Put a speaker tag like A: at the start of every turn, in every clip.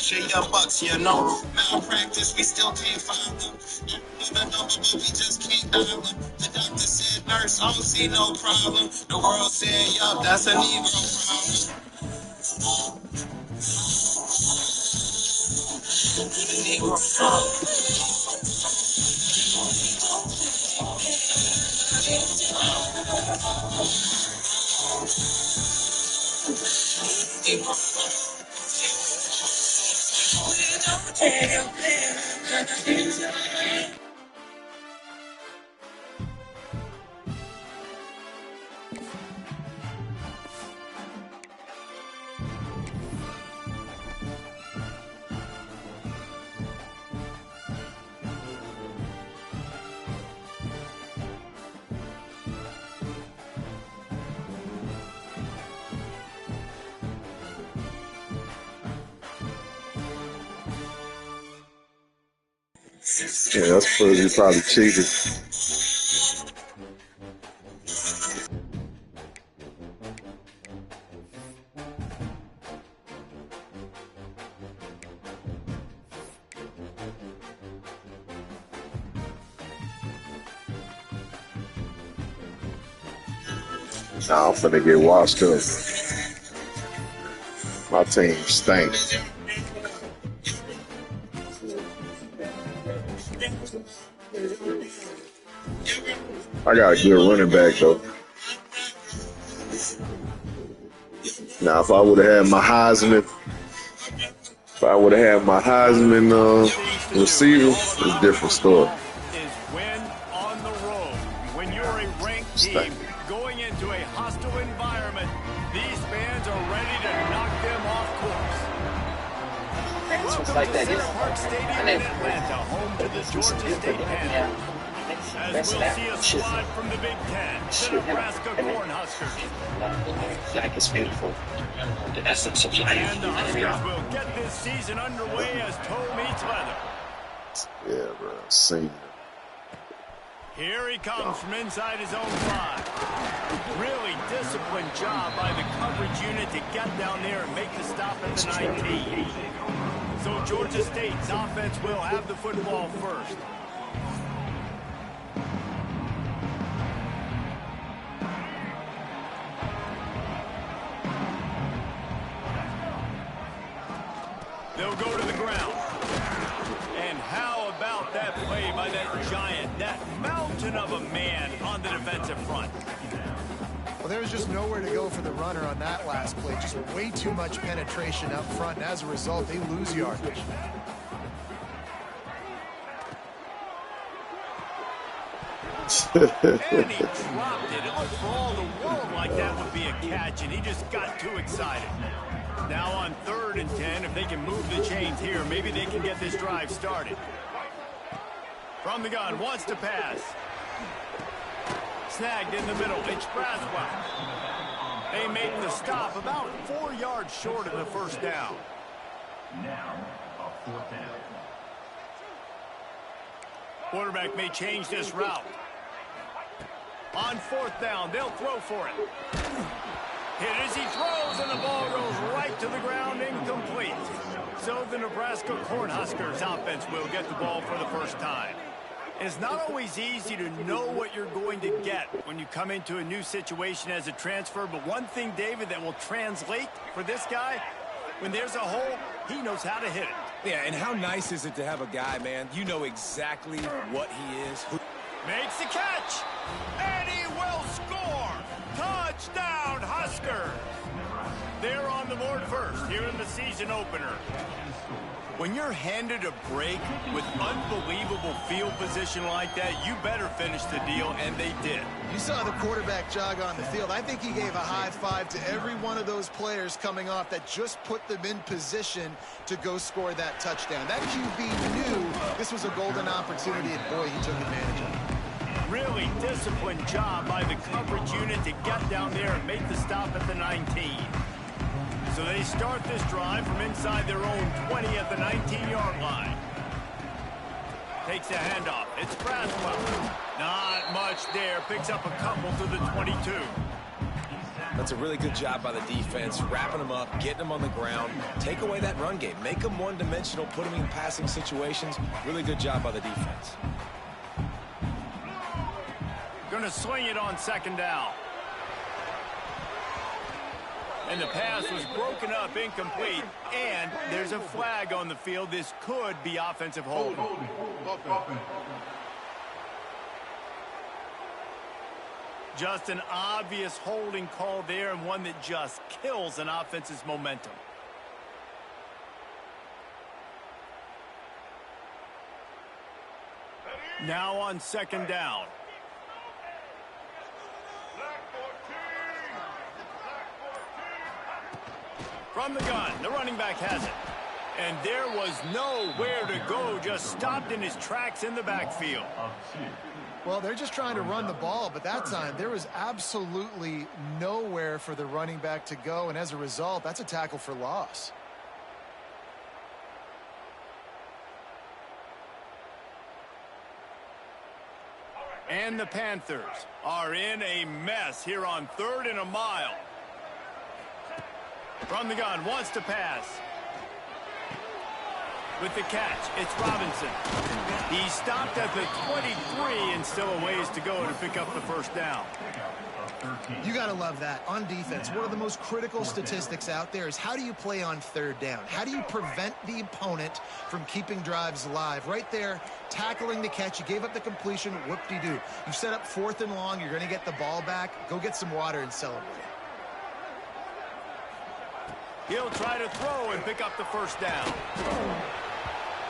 A: capture your bucks, you know. Malpractice, we still can't find them. The number, but we just can't dial them. The doctor said, nurse, I don't see no problem. The world said, yup, that's a Negro problem. The Negro problem.
B: Yeah, that's probably cheated. Nah, I'm finna get washed up. My team stinks. I got a good running back though. Now, if I would have had my Heisman, receiver, it's a different story.
C: Is win on the road. When you're a ranked team going into a hostile environment, these fans are ready to knock them off course. Welcome to Center Park Stadium in Atlanta, home to the Georgia State Panthers. As we'll see a squad from the Big Ten, the Nebraska Cornhuskers.
D: Flag is beautiful. The essence of life.
C: And the Huskers will get this season underway as toe meets leather.
B: Yeah, bro. Senior.
C: Here he comes from inside his own 5. Really disciplined job by the coverage unit to get down there and make the stop at the 19. So Georgia State's offense will have the football first. They'll go to the ground. And how about that play by that giant, that mountain of a man on the defensive front?
E: Well, there was just nowhere to go for the runner on that last play. Just way too much penetration up front, and as a result, they lose yardage.
C: And he dropped it. It looked for all the world like that would be a catch, and he just got too excited. Now on 3rd and 10, if they can move the chains here, maybe they can get this drive started. From the gun, wants to pass. Snagged in the middle, it's Braswell. They make the stop about 4 yards short of the first down. Now, a 4th down. Quarterback may change this route. On 4th down, they'll throw for it. Hit as he throws, and the ball goes right to the ground, incomplete. So the Nebraska Cornhuskers offense will get the ball for the first time. And it's not always easy to know what you're going to get when you come into a new situation as a transfer. But one thing, David, that will translate for this guy, when there's a hole, he knows how to hit it.
F: Yeah, and how nice is it to have a guy, man, you know exactly what he is.
C: Makes the catch, and he will score. Touchdown, Huskers. They're on the board first here in the season opener. When you're handed a break with unbelievable field position like that, you better finish the deal, and they did.
E: You saw the quarterback jog on the field. I think he gave a high five to every one of those players coming off that just put them in position to go score that touchdown. That QB knew this was a golden opportunity, and boy, he took advantage of it.
C: Really disciplined job by the coverage unit to get down there and make the stop at the 19. So they start this drive from inside their own 20 at the 19-yard line. Takes a handoff. It's Braswell. Not much there. Picks up a couple to the 22.
F: That's a really good job by the defense, wrapping them up, getting them on the ground. Take away that run game. Make them one-dimensional, put them in passing situations. Really good job by the defense.
C: Going to swing it on second down. And the pass was broken up, incomplete. And there's a flag on the field. This could be offensive holding. Just an obvious holding call there, and one that just kills an offense's momentum. Now on second down. From the gun, the running back has it. And there was nowhere to go, just stopped in his tracks in the backfield.
E: Well, they're just trying to run the ball, but that time there was absolutely nowhere for the running back to go, and as a result, that's a tackle for loss.
C: And the Panthers are in a mess here on 3rd and a mile. From the gun, wants to pass. With the catch, it's Robinson. He stopped at the 23 and still a ways to go to pick up the first down.
E: You got to love that. On defense, one of the most critical statistics out there is how do you play on 3rd down? How do you prevent the opponent from keeping drives alive? Right there, tackling the catch. You gave up the completion. Whoop-de-doo. You set up 4th and long. You're going to get the ball back. Go get some water and celebrate.
C: He'll try to throw and pick up the first down.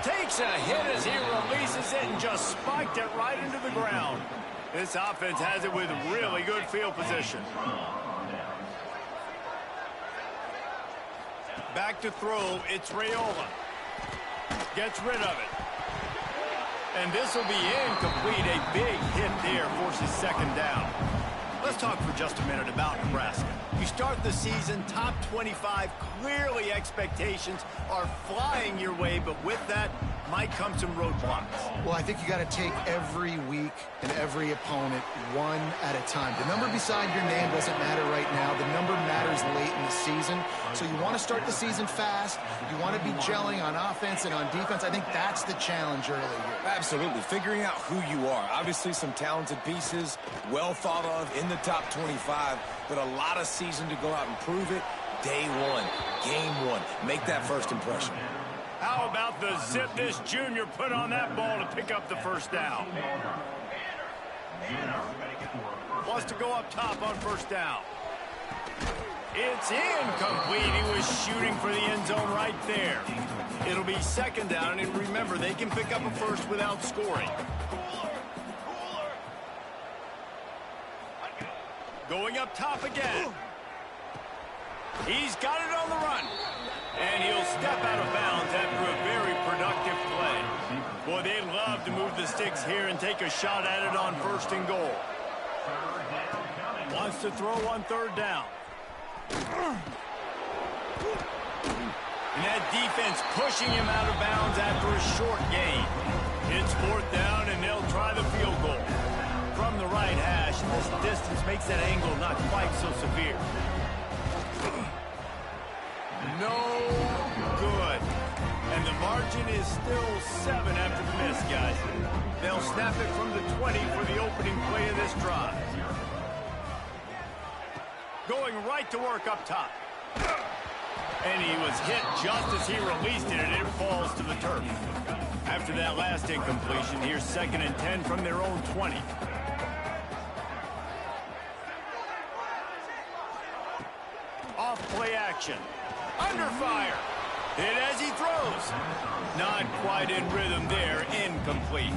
C: Takes a hit as he releases it and just spiked it right into the ground. This offense has it with really good field position. Back to throw, it's Raiola. Gets rid of it. And this will be incomplete. A big hit there forces second down. Let's talk for just a minute about Nebraska. You start the season top 25. Clearly expectations are flying your way, but with that might come some roadblocks.
E: Well, I think you got to take every week and every opponent one at a time. The number beside your name doesn't matter right now. The number matters late in the season. So you want to start the season fast. You want to be gelling on offense and on defense. I think that's the challenge early here.
F: Absolutely. Figuring out who you are. Obviously some talented pieces, well thought of in the top 25, but a lot of season to go out and prove it. Day one, game one. Make that first impression.
C: How about the zip this junior put on that ball to pick up the first down? Wants to go up top on first down. It's incomplete. He was shooting for the end zone right there. It'll be second down, and remember, they can pick up a first without scoring. Going up top again. He's got it on the run. And he'll step out of bounds after a very productive play. Boy, they'd love to move the sticks here and take a shot at it on 1st and goal. Wants to throw on 3rd down. And that defense pushing him out of bounds after a short gain. It's 4th down, and they'll try the field goal. From the right hash, and this distance makes that angle not quite so severe. No good. And the margin is still 7 after the miss, guys. They'll snap it from the 20 for the opening play of this drive. Going right to work up top. And he was hit just as he released it, and it falls to the turf. After that last incompletion, here's 2nd and 10 from their own 20. Off play action. Under fire. Hit as he throws. Not quite in rhythm there. Incomplete.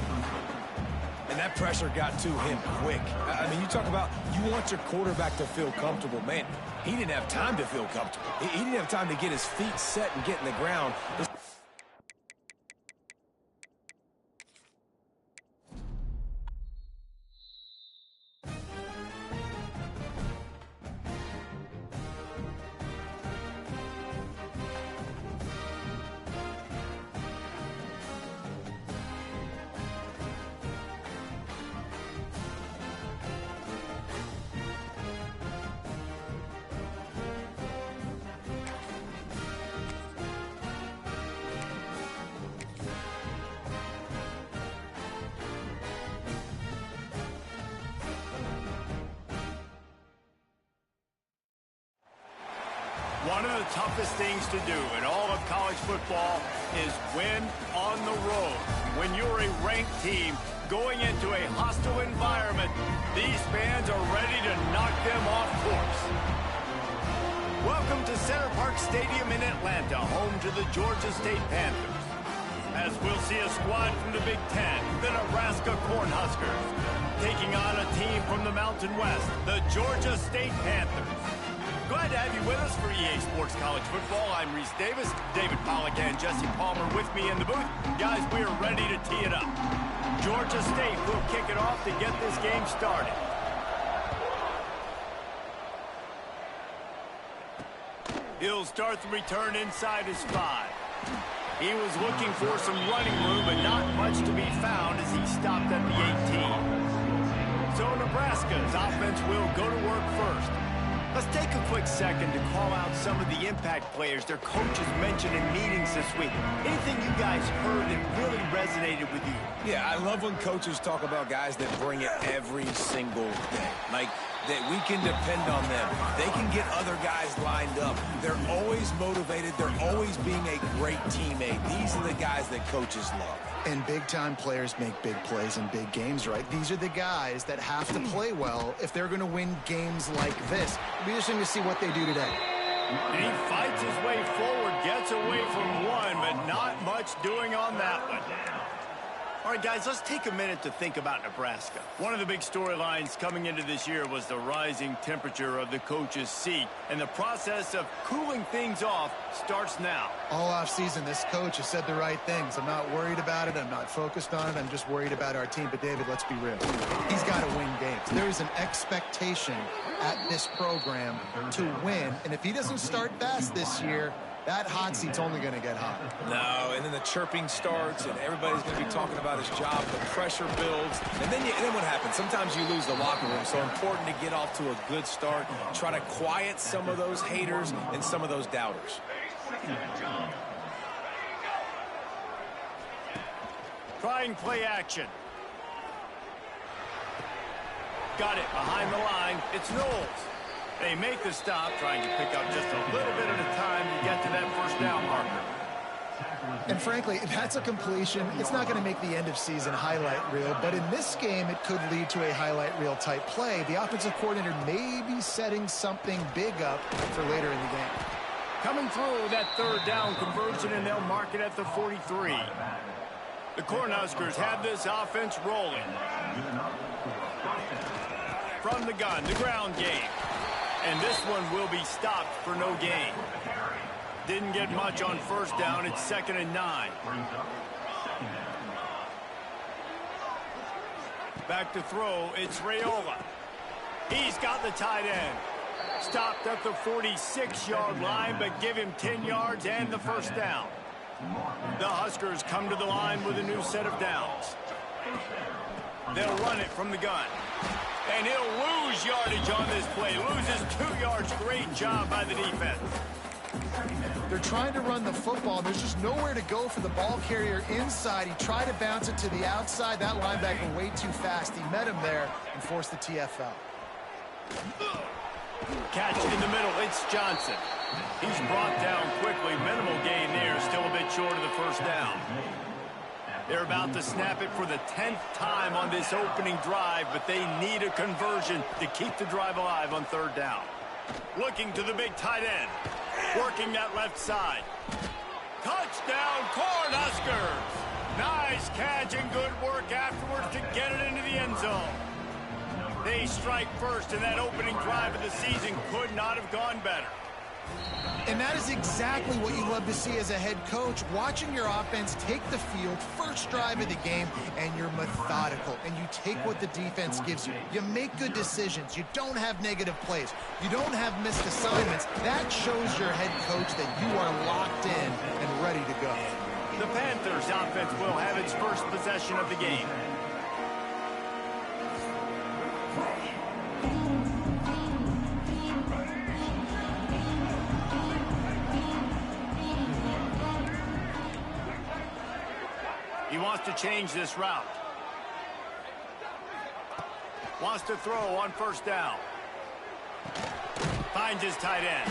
F: And that pressure got to him quick. I mean, you talk about you want your quarterback to feel comfortable. Man, he didn't have time to feel comfortable. He didn't have time to get his feet set and get in the ground.
C: One of the toughest things to do in all of college football is win on the road. When you're a ranked team going into a hostile environment, these fans are ready to knock them off course. Welcome to Center Parc Stadium in Atlanta, home to the Georgia State Panthers. As we'll see a squad from the Big Ten, the Nebraska Cornhuskers, taking on a team from the Mountain West, the Georgia State Panthers. Glad to have you with us for EA Sports College Football. I'm Reese Davis, David Pollack and Jesse Palmer with me in the booth. Guys, we are ready to tee it up. Georgia State will kick it off to get this game started. He'll start the return inside his 5. He was looking for some running room, but not much to be found as he stopped at the 18. So Nebraska's offense will go to work first. Let's take a quick second to call out some of the impact players their coaches mentioned in meetings this week. Anything you guys heard that really resonated with you?
F: Yeah, I love when coaches talk about guys that bring it every single day. Like, that we can depend on them. They can get other guys lined up. They're always motivated. They're always being a great teammate. These are the guys that coaches love.
E: And big-time players make big plays in big games, right? These are the guys that have to play well if they're going to win games like this. It'll be interesting to see what they do today.
C: And he fights his way forward, gets away from one, but not much doing on that one. All right, guys, let's take a minute to think about Nebraska. One of the big storylines coming into this year was the rising temperature of the coach's seat, and the process of cooling things off starts now.
E: All offseason, this coach has said the right things. I'm not worried about it. I'm not focused on it. I'm just worried about our team. But, David, let's be real. He's got to win games. There is an expectation at this program to win, and if he doesn't start fast this year, that hot seat's only going to get hotter.
F: No, and then the chirping starts, and everybody's going to be talking about his job. The pressure builds, and then what happens? Sometimes you lose the locker room. So important to get off to a good start. Try to quiet some of those haters and some of those doubters.
C: Trying play action. Got it behind the line. It's Knowles. They make the stop, trying to pick up just a little bit at a time to get to that first down marker.
E: And frankly, that's a completion. It's not going to make the end of season highlight reel, but in this game, it could lead to a highlight reel type play. The offensive coordinator may be setting something big up for later in the game.
C: Coming through that third down conversion, and they'll mark it at the 43. The Cornhuskers have this offense rolling. From the gun, the ground game. And this one will be stopped for no gain. Didn't get much on first down. It's 2nd and 9. Back to throw. It's Raiola. He's got the tight end. Stopped at the 46-yard line, but give him 10 yards and the first down. The Huskers come to the line with a new set of downs. They'll run it from the gun. And he'll lose yardage on this play. Loses 2 yards. Great job by the defense.
E: They're trying to run the football. There's just nowhere to go for the ball carrier inside. He tried to bounce it to the outside. That linebacker way too fast. He met him there and forced the TFL.
C: Catch in the middle. It's Johnson. He's brought down quickly. Minimal gain there. Still a bit short of the first down. They're about to snap it for the 10th time on this opening drive, but they need a conversion to keep the drive alive on third down. Looking to the big tight end. Working that left side. Touchdown, Cornhuskers! Nice catch and good work afterwards to get it into the end zone. They strike first, and that opening drive of the season could not have gone better.
E: And that is exactly what you love to see as a head coach, watching your offense take the field, first drive of the game, and you're methodical, and you take what the defense gives you. You make good decisions. You don't have negative plays. You don't have missed assignments. That shows your head coach that you are locked in and ready to go.
C: The Panthers' offense will have its first possession of the game. He wants to change this route. Wants to throw on first down. Finds his tight end.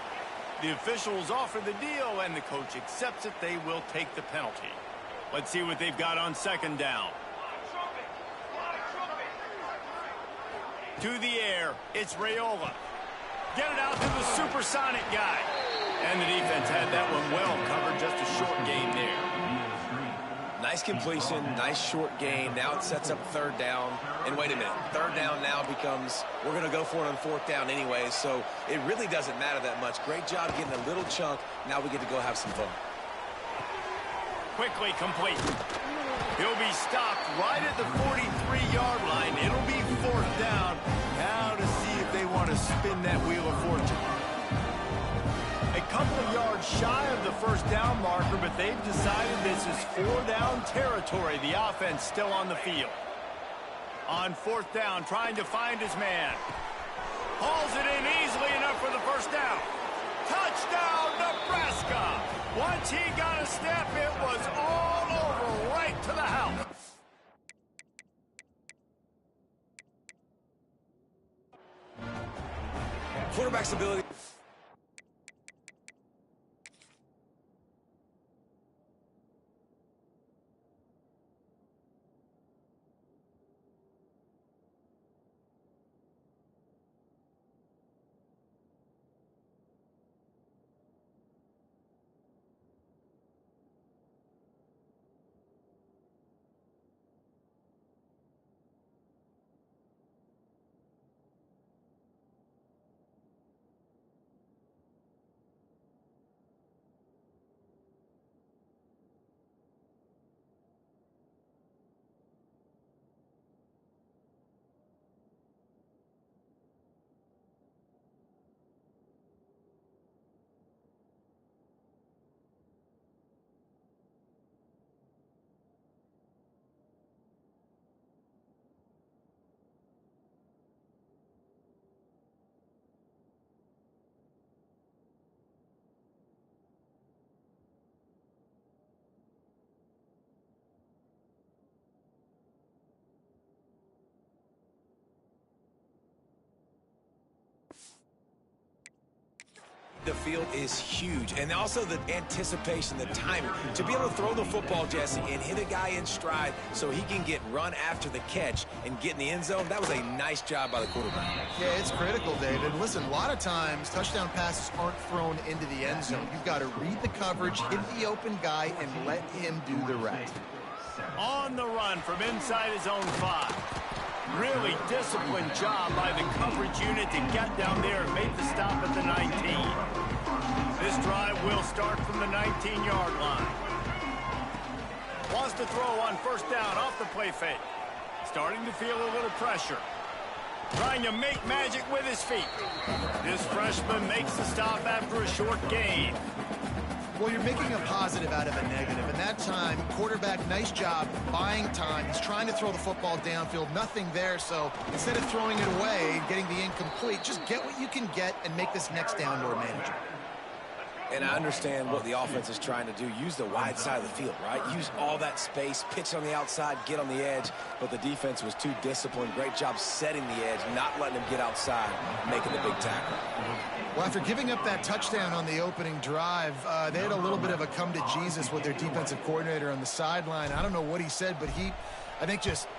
C: The officials offer the deal, and the coach accepts it. They will take the penalty. Let's see what they've got on second down. To the air, it's Raiola. Get it out to the supersonic guy. And the defense had that one well covered, just a short gain there.
F: Nice completion, nice short gain. Now it sets up third down. And wait a minute, third down now becomes, we're going to go for it on fourth down anyway, so it really doesn't matter that much. Great job getting a little chunk. Now we get to go have some fun.
C: Quickly complete. He'll be stopped right at the 43-yard line. It'll be fourth down. Now to see if they want to spin that wheel of fortune. A couple of yards shy of the first down marker, but they've decided this is four-down territory. The offense still on the field. On fourth down, trying to find his man. Hauls it in easily enough for the first down. Touchdown, Nebraska! Once he got a step, it was all over, right to the house.
F: Quarterback's ability. The field is huge, and also the anticipation, the timing. To be able to throw the football, Jesse, and hit a guy in stride so he can get run after the catch and get in the end zone, that was a nice job by the quarterback.
E: Yeah, it's critical, David. Listen, a lot of times touchdown passes aren't thrown into the end zone. You've got to read the coverage, hit the open guy, and let him do the rest.
C: On the run from inside his own 5. Really disciplined job by the coverage unit to get down there and make the stop at the 19. This drive will start from the 19-yard line. Wants to throw on first down off the play fake. Starting to feel a little pressure. Trying to make magic with his feet. This freshman makes the stop after a short gain.
E: Well, you're making a positive out of a negative, and that time, quarterback, nice job buying time. He's trying to throw the football downfield, nothing there, so instead of throwing it away and getting the incomplete, just get what you can get and make this next down more manageable.
F: And I understand what the offense is trying to do. Use the wide side of the field, right? Use all that space, pitch on the outside, get on the edge, but the defense was too disciplined. Great job setting the edge, not letting him get outside, making the big tackle.
E: Well, after giving up that touchdown on the opening drive, they had a little bit of a come to Jesus with their defensive coordinator on the sideline. I don't know what he said, but he, I think, just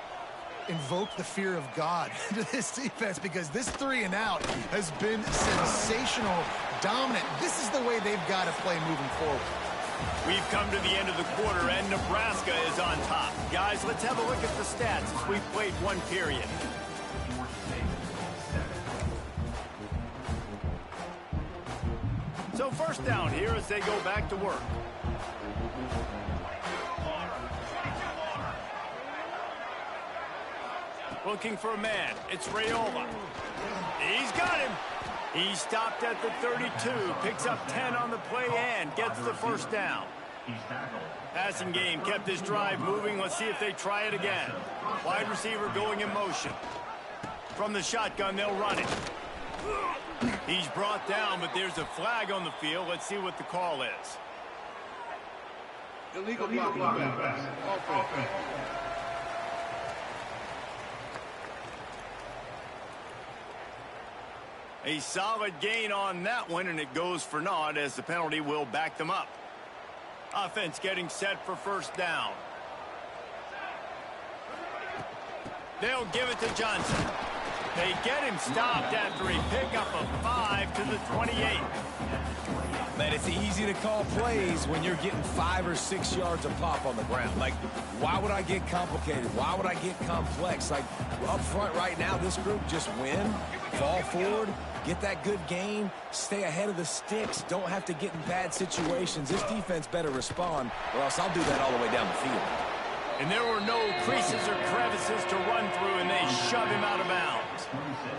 E: invoked the fear of God into this defense, because this 3-and-out has been sensational, dominant. This is the way they've got to play moving forward.
C: We've come to the end of the quarter, and Nebraska is on top. Guys, let's have a look at the stats as we've played one period. So first down here as they go back to work. Looking for a man. It's Raiola. He's got him. He stopped at the 32, picks up 10 on the play and gets the first down. Passing game kept his drive moving. Let's see if they try it again. Wide receiver going in motion. From the shotgun, they'll run it. He's brought down, but there's a flag on the field. Let's see what the call is.
G: Illegal blocking. Offense.
C: A solid gain on that one, and it goes for naught as the penalty will back them up. Offense getting set for first down. They'll give it to Johnson. They get him stopped after a pickup of 5 to the 28.
F: Man, it's easy to call plays when you're getting 5 or 6 yards a pop on the ground. Like, why would I get complicated? Why would I get complex? Like, up front right now, this group just win, fall forward, get that good gain, stay ahead of the sticks, don't have to get in bad situations. This defense better respond, or else I'll do that all the way down the field.
C: And there were no creases or crevices to run through, and they shove him out of bounds.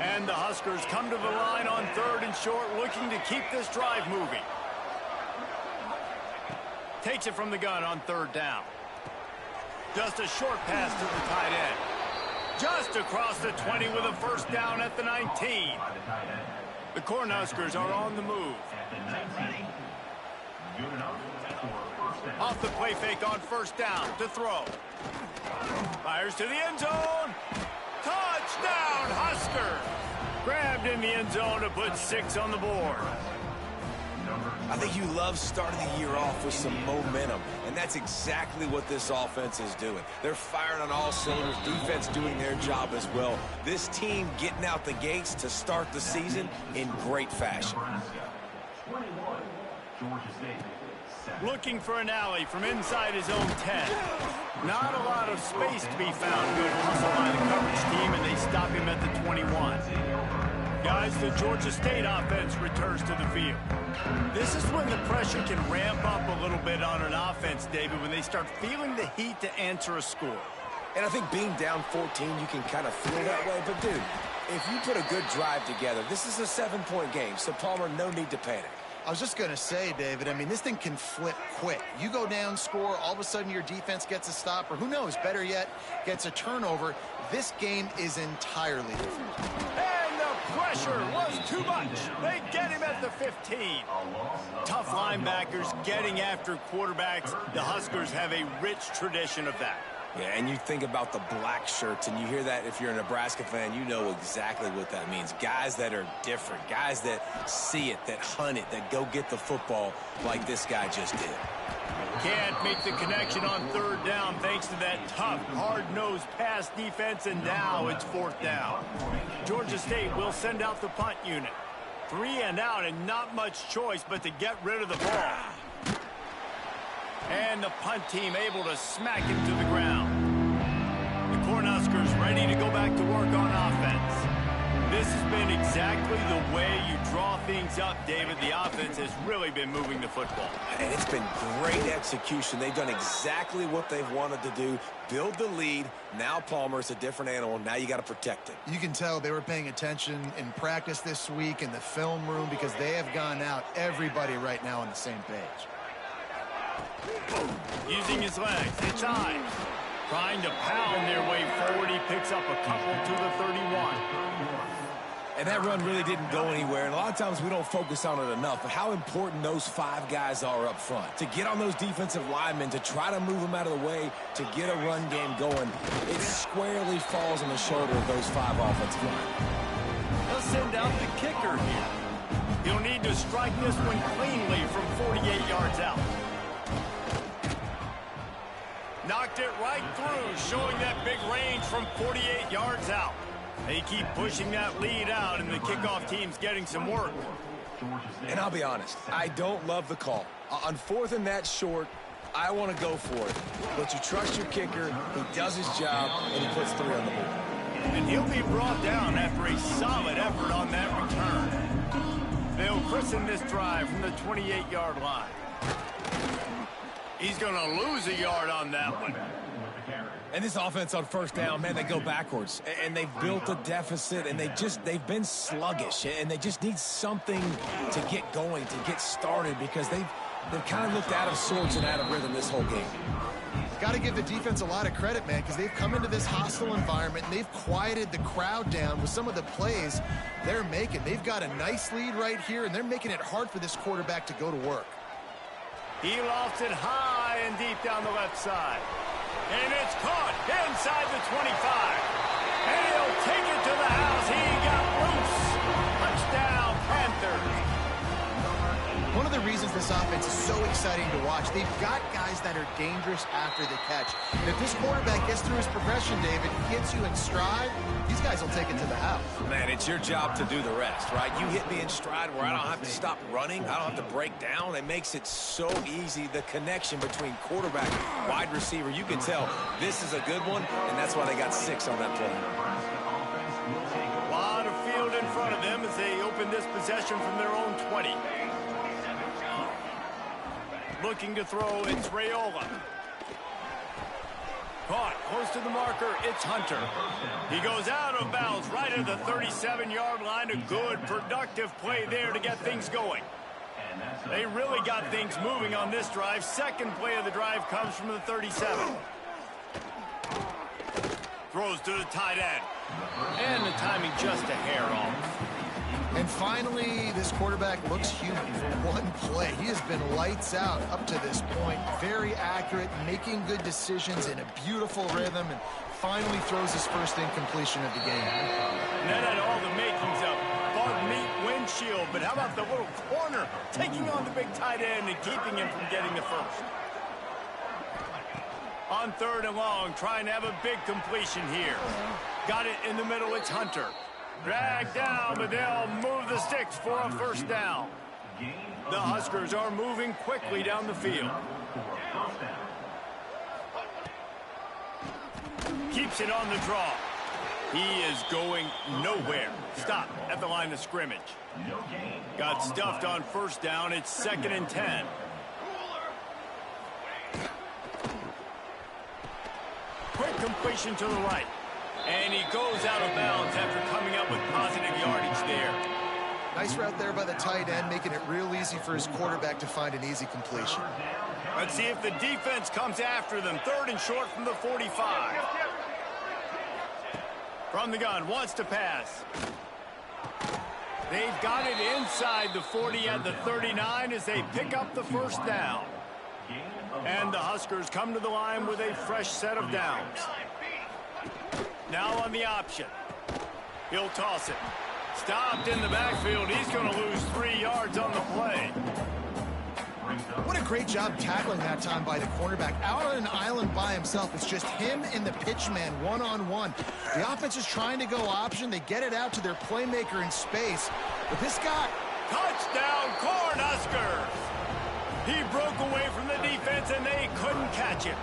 C: And the Huskers come to the line on 3rd and short, looking to keep this drive moving. Takes it from the gun on 3rd down. Just a short pass to the tight end. Just across the 20 with a first down at the 19. The Cornhuskers are on the move. Off the play fake on first down to throw. Fires to the end zone. Touchdown, Husker! Grabbed in the end zone to put 6 on the board.
F: I think you love starting the year off with some momentum, and that's exactly what this offense is doing. They're firing on all cylinders, defense doing their job as well. This team getting out the gates to start the season in great fashion.
C: Looking for an alley from inside his own 10. Not a lot of space to be found. Good hustle by the coverage team, and they stop him at the 21. Guys, the Georgia State offense returns to the field. This is when the pressure can ramp up a little bit on an offense, David, when they start feeling the heat to answer a score.
F: And I think being down 14, you can kind of feel that way. But, dude, if you put a good drive together, this is a 7-point game, so, Palmer, no need to panic.
E: I was just going to say, David, I mean, this thing can flip quick. You go down, score, all of a sudden your defense gets a stop, or who knows, better yet, gets a turnover. This game is entirely different.
C: And the pressure was too much. They get him at the 15. Tough linebackers getting after quarterbacks. The Huskers have a rich tradition of that.
F: Yeah, and you think about the black shirts, and you hear that if you're a Nebraska fan, you know exactly what that means. Guys that are different, guys that see it, that hunt it, that go get the football like this guy just did.
C: Can't make the connection on 3rd down thanks to that tough, hard-nosed pass defense, and now it's 4th down. Georgia State will send out the punt unit. 3 and out, and not much choice but to get rid of the ball. And the punt team able to smack him to the ground. The Cornhuskers ready to go back to work on offense. This has been exactly the way you draw things up, David. The offense has really been moving the football.
F: And it's been great execution. They've done exactly what they've wanted to do. Build the lead. Now Palmer is a different animal. Now you got to protect it.
E: You can tell they were paying attention in practice this week in the film room because they have gone out, everybody right now on the same page.
C: Using his legs, it's eyes. Trying to pound their way forward. He picks up a couple to the 31.
F: And that run really didn't go anywhere. And a lot of times we don't focus on it enough. But how important those 5 guys are up front. To get on those defensive linemen, to try to move them out of the way, to get a run game going, it squarely falls on the shoulder of those 5 offensive linemen.
C: They'll send out the kicker here. He'll need to strike this one cleanly from 48 yards out. Knocked it right through, showing that big range from 48 yards out. They keep pushing that lead out, and the kickoff team's getting some work.
F: And I'll be honest, I don't love the call. On 4th and that short, I want to go for it. But you trust your kicker, he does his job, and he puts 3 on the board.
C: And he'll be brought down after a solid effort on that return. They'll christen this drive from the 28-yard line. He's going to lose a yard on that one.
F: And this offense on 1st down, man, they go backwards. And they've built a deficit, and they've been sluggish. And they just need something to get going, to get started, because they've kind of looked out of sorts and out of rhythm this whole game.
E: Got to give the defense a lot of credit, man, because they've come into this hostile environment, and they've quieted the crowd down with some of the plays they're making. They've got a nice lead right here, and they're making it hard for this quarterback to go to work.
C: He lofts it high and deep down the left side. And it's caught inside the 25. And he'll take it to the house. He got loose. Touchdown.
E: this offense is so exciting to watch. They've got guys that are dangerous after the catch. And if this quarterback gets through his progression, David, gets you in stride, these guys will take it to the house.
F: Man, it's your job to do the rest, right? You hit me in stride where I don't have to stop running. I don't have to break down. It makes it so easy. The connection between quarterback and wide receiver, you can tell this is a good one, and that's why they got 6 on that play.
C: A lot of field in front of them as they open this possession from their own 20. Looking to throw, it's Raiola. Caught, close to the marker, it's Hunter. He goes out of bounds right at the 37-yard line. A good, productive play there to get things going. They really got things moving on this drive. Second play of the drive comes from the 37. Throws to the tight end. And the timing just a hair off.
E: And finally, this quarterback looks human for one play. He has been lights out up to this point. Very accurate, making good decisions in a beautiful rhythm, and finally throws his first incompletion of the game.
C: And that had all the makings of bug meat windshield, but how about the little corner taking on the big tight end and keeping him from getting the first? On 3rd and long, trying to have a big completion here. Got it in the middle, it's Hunter. Dragged down, but they'll move the sticks for a first down. The Huskers are moving quickly down the field. Keeps it on the draw. He is going nowhere. Stop at the line of scrimmage. Got stuffed on first down. It's 2nd and 10. Quick completion to the right. And he goes out of bounds after coming up with positive yardage there.
E: Nice route there by the tight end, making it real easy for his quarterback to find an easy completion.
C: Let's see if the defense comes after them. 3rd and short from the 45. From the gun, wants to pass. They've got it inside the 40 at the 39 as they pick up the first down. And the Huskers come to the line with a fresh set of downs. Now on the option. He'll toss it. Stopped in the backfield. He's going to lose 3 yards on the play.
E: What a great job tackling that time by the cornerback. Out on an island by himself. It's just him and the pitch man one-on-one. The offense is trying to go option. They get it out to their playmaker in space. But this guy...
C: Touchdown, Cornhuskers! He broke away from the defense and they couldn't catch him.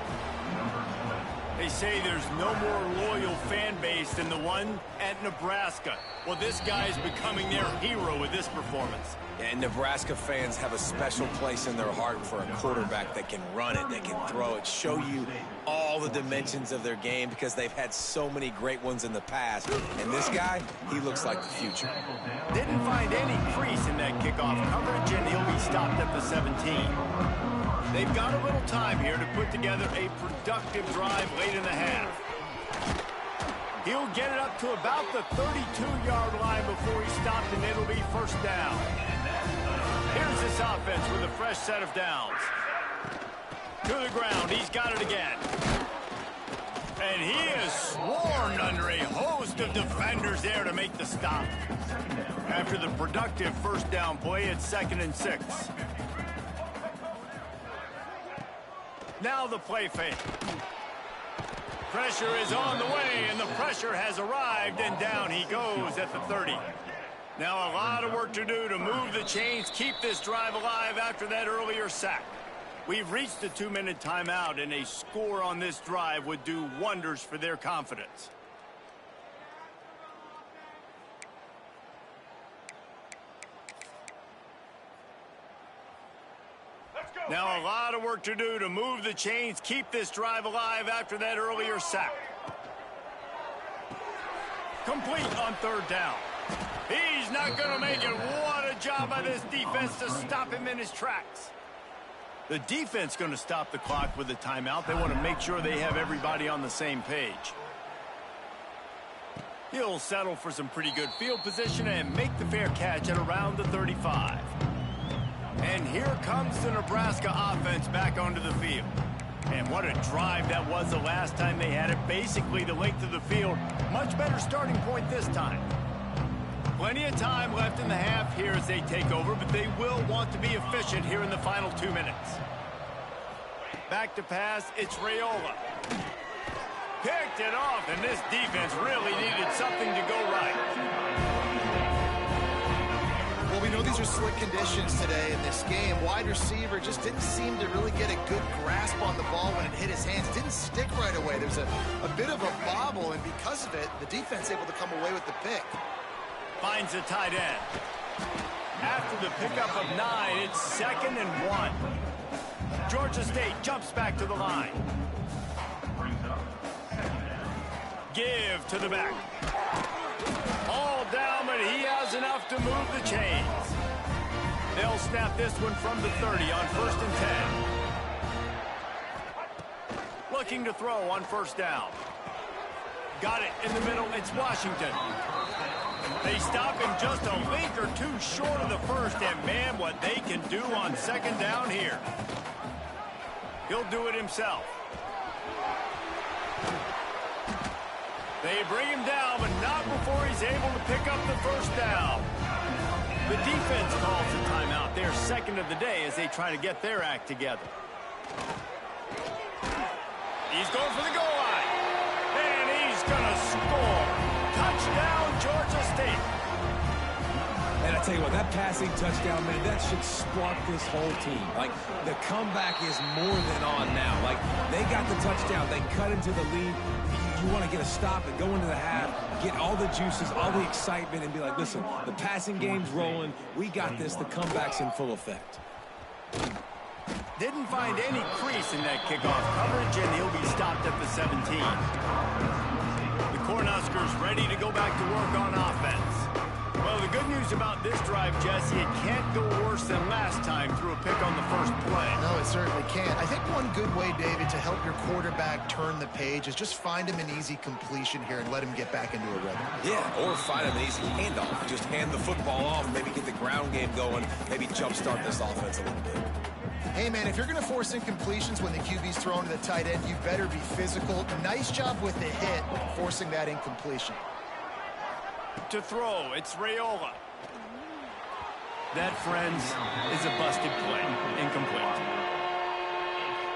C: They say there's no more loyal fan base than the one at Nebraska. Well, this guy is becoming their hero with this performance.
F: And Nebraska fans have a special place in their heart for a quarterback that can run it, that can throw it, show you all the dimensions of their game because they've had so many great ones in the past. And this guy, he looks like the future.
C: Didn't find any crease in that kickoff coverage, and he'll be stopped at the 17. They've got a little time here to put together a productive drive late in the half. He'll get it up to about the 32-yard line before he's stopped, and it'll be first down. Here's this offense with a fresh set of downs. To the ground, he's got it again. And he is swarmed under a host of defenders there to make the stop. After the productive first down play, it's 2nd and 6. Now the play fake. Pressure is on the way, and the pressure has arrived, and down he goes at the 30. Now a lot of work to do to move the chains, keep this drive alive after that earlier sack. We've reached the 2-minute timeout, and a score on this drive would do wonders for their confidence. Now a lot of work to do to move the chains, keep this drive alive after that earlier sack. Complete on 3rd down. He's not going to make it. What a job by this defense to stop him in his tracks. The defense going to stop the clock with a timeout. They want to make sure they have everybody on the same page. He'll settle for some pretty good field position and make the fair catch at around the 35. And here comes the Nebraska offense back onto the field. And what a drive that was the last time they had it. Basically the length of the field. Much better starting point this time. Plenty of time left in the half here as they take over, but they will want to be efficient here in the final 2 minutes. Back to pass, it's Raiola. Picked it off, and this defense really needed something to go right.
E: Well, we know these are slick conditions today in this game. Wide receiver just didn't seem to really get a good grasp on the ball when it hit his hands. Didn't stick right away. There's a bit of a bobble, and because of it, the defense able to come away with the pick.
C: Finds a tight end. After the pickup of 9, it's 2nd and 1. Georgia State jumps back to the line. Give to the back. All down, but he has enough to move the chains. They'll snap this one from the 30 on 1st and 10. Looking to throw on 1st down. Got it in the middle. It's Washington. They stop him just a link or two short of the 1st, and man, what they can do on 2nd down here. He'll do it himself. They bring him down, but not before he's able to pick up the 1st down. The defense calls a timeout. Their 2nd of the day as they try to get their act together. He's going for the goal line. And he's going to score. Touchdown, Georgia State.
F: And I tell you what, that passing touchdown, man, that should spark this whole team. Like, the comeback is more than on now. Like, they got the touchdown. They cut into the lead. You want to get a stop and go into the half, get all the juices, all the excitement, and be like, listen, the passing game's rolling. We got this. The comeback's in full effect.
C: Didn't find any crease in that kickoff coverage, and he'll be stopped at the 17. The Cornhuskers ready to go back to work on offense. Well, the good news about this drive, Jesse, it can't go worse than last time through a pick on the 1st play.
E: No, it certainly can't. I think one good way, David, to help your quarterback turn the page is just find him an easy completion here and let him get back into a rhythm.
F: Yeah, or find him an easy handoff. Just hand the football off, maybe get the ground game going, maybe jumpstart this offense a little bit.
E: Hey, man, if you're going to force incompletions when the QB's thrown to the tight end, you better be physical. Nice job with the hit, forcing that incompletion.
C: To throw, it's Raiola. That, friends, is a busted play. Incomplete.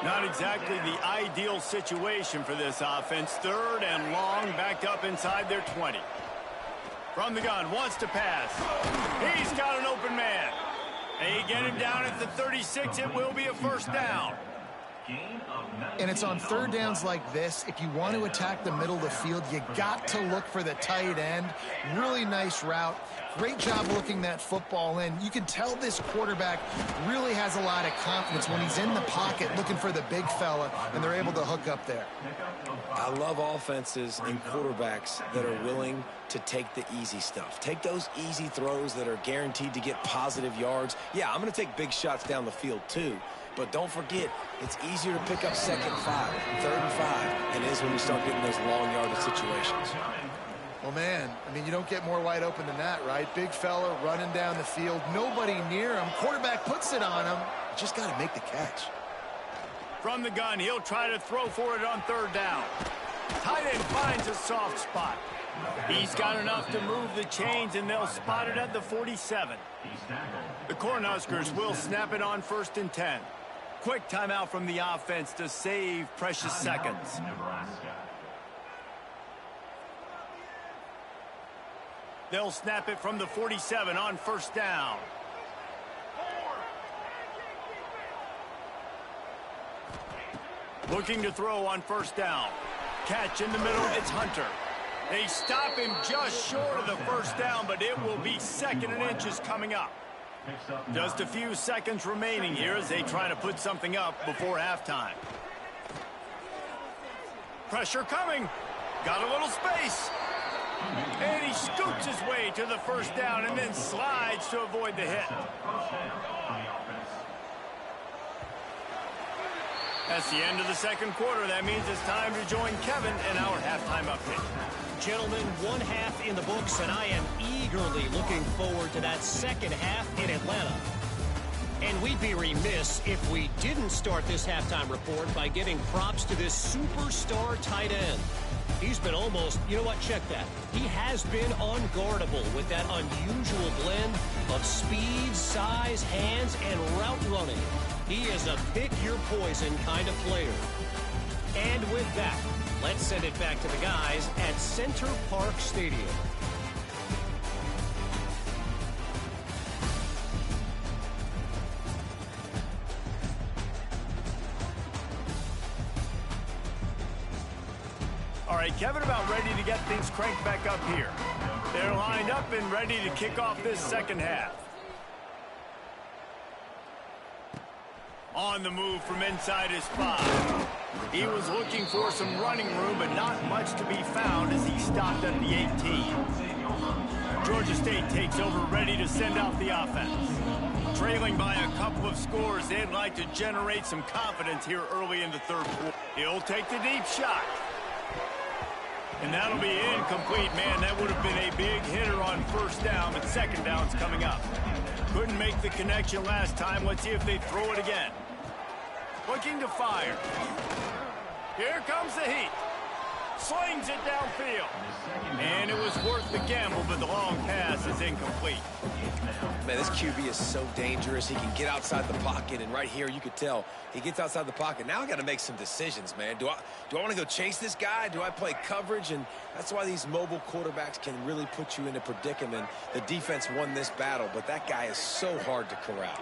C: Not exactly the ideal situation for this offense. 3rd and long, backed up inside their 20. From the gun, wants to pass. He's got an open man. They get him down at the 36. It will be a 1st down.
E: And it's on 3rd downs like this. If you want to attack the middle of the field, you got to look for the tight end. Really nice route. Great job looking that football in. You can tell this quarterback really has a lot of confidence when he's in the pocket looking for the big fella, and they're able to hook up there.
F: I love offenses and quarterbacks that are willing to take the easy stuff. Take those easy throws that are guaranteed to get positive yards. Yeah, I'm going to take big shots down the field too. But don't forget, it's easier to pick up 2nd and 5, 3rd and 5 than it is when you start getting those long yardage situations.
E: Well, man, I mean, you don't get more wide open than that, right? Big fella running down the field, nobody near him. Quarterback puts it on him. You just got to make the catch.
C: From the gun, he'll try to throw for it on 3rd down. Tight end finds a soft spot. He's got enough to move the chains, and they'll spot it at the 47. The Cornhuskers will snap it on 1st and 10. Quick timeout from the offense to save precious seconds. They'll snap it from the 47 on 1st down. Looking to throw on 1st down. Catch in the middle, it's Hunter. They stop him just short of the 1st down, but it will be 2nd and inches coming up. Just a few seconds remaining here as they try to put something up before halftime. Pressure coming. Got a little space. And he scoots his way to the 1st down and then slides to avoid the hit. That's the end of the 2nd quarter. That means it's time to join Kevin in our halftime update.
H: Gentlemen, 1 half in the books, and I am eagerly looking forward to that 2nd half in Atlanta. And we'd be remiss if we didn't start this halftime report by giving props to this superstar tight end. He's been almost, you know what, check that. He has been unguardable with that unusual blend of speed, size, hands, and route running. He is a pick-your-poison kind of player. And with that, let's send it back to the guys at Center Park Stadium.
C: All right, Kevin, about ready to get things cranked back up here. They're lined up and ready to kick off this second half. On the move from inside his 5. He was looking for some running room, but not much to be found as he stopped at the 18. Georgia State takes over, ready to send out the offense. Trailing by a couple of scores, they'd like to generate some confidence here early in the third quarter. He'll take the deep shot. And that'll be incomplete. Man, that would have been a big hitter on first down, but second down's coming up. Couldn't make the connection last time. Let's see if they throw it again. Looking to fire. Here comes the heat. Slings it downfield. And it was worth the gamble, but the long pass is incomplete.
F: Man, this QB is so dangerous. He can get outside the pocket, and right here you could tell he gets outside the pocket. Now I got to make some decisions, man. Do I want to go chase this guy? Do I play coverage? And that's why these mobile quarterbacks can really put you in a predicament. The defense won this battle, but that guy is so hard to corral.